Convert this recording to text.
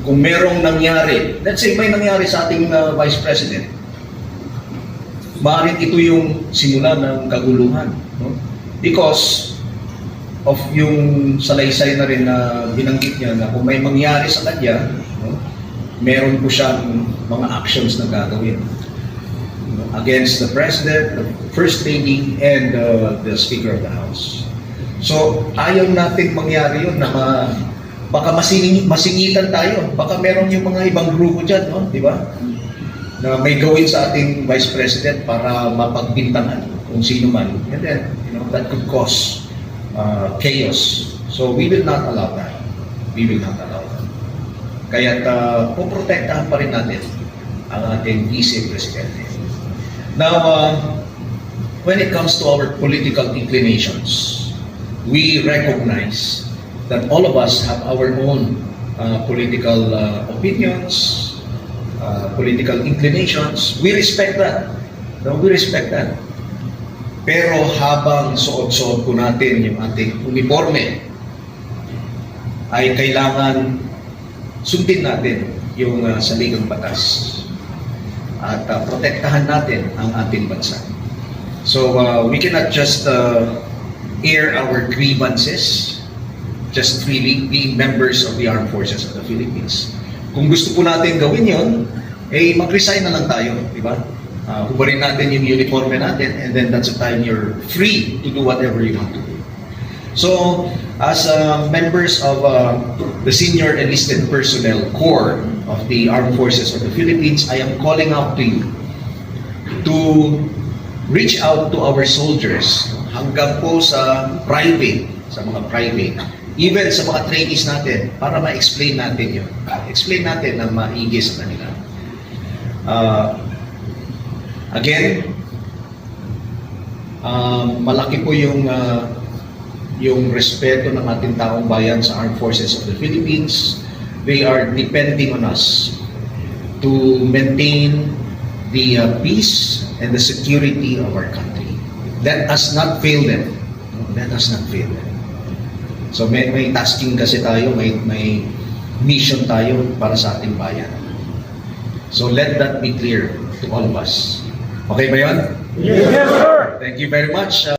kung merong nangyari, let's say may nangyari sa ating Vice President, maaaring ito yung simula ng kaguluhan. No? Because of yung salaysay na rin na binanggit niya na kung may mangyari sa kanya, no, meron po siyang mga actions na gagawin, no, against the President, the First Lady, and the Speaker of the House. So, ayaw natin mangyari yun na baka masingitan tayo. Baka meron yung mga ibang grupo dyan, no? Di ba? Na may gawin sa ating Vice President para mapagbintangan kung sino man. And then, that could cause chaos. So, we will not allow that. We will not allow that. Kaya poprotektahan pa rin natin ang ating Vice Presidente. Now, when it comes to our political inclinations, we recognize that all of us have our own political opinions, political inclinations. We respect that. No, we respect that. Pero habang suot-suot po natin yung ating uniforme, ay kailangan sundin natin yung saligang batas at protektahan natin ang ating bansa. So we cannot just air our grievances just freely being members of the Armed Forces of the Philippines. Kung gusto po natin gawin yon, mag-resign na lang tayo, di ba? Hubarin natin yung uniforme natin, and then that's the time you're free to do whatever you want to do. So, as members of the Senior Enlisted Personnel Corps of the Armed Forces of the Philippines, I am calling out to you to reach out to our soldiers hanggang po sa mga private, even sa mga trainees natin, para ma-explain natin yun. Explain natin ng maigi sa kanila. Again, malaki po yung respeto ng ating taong bayan sa Armed Forces of the Philippines. They are depending on us to maintain the peace and the security of our country. Let us not fail them. Let us not fail them. So may tasking kasi tayo, may mission tayo para sa ating bayan. So let that be clear to all of us. Okay ba yun? Yes, sir! Thank you very much.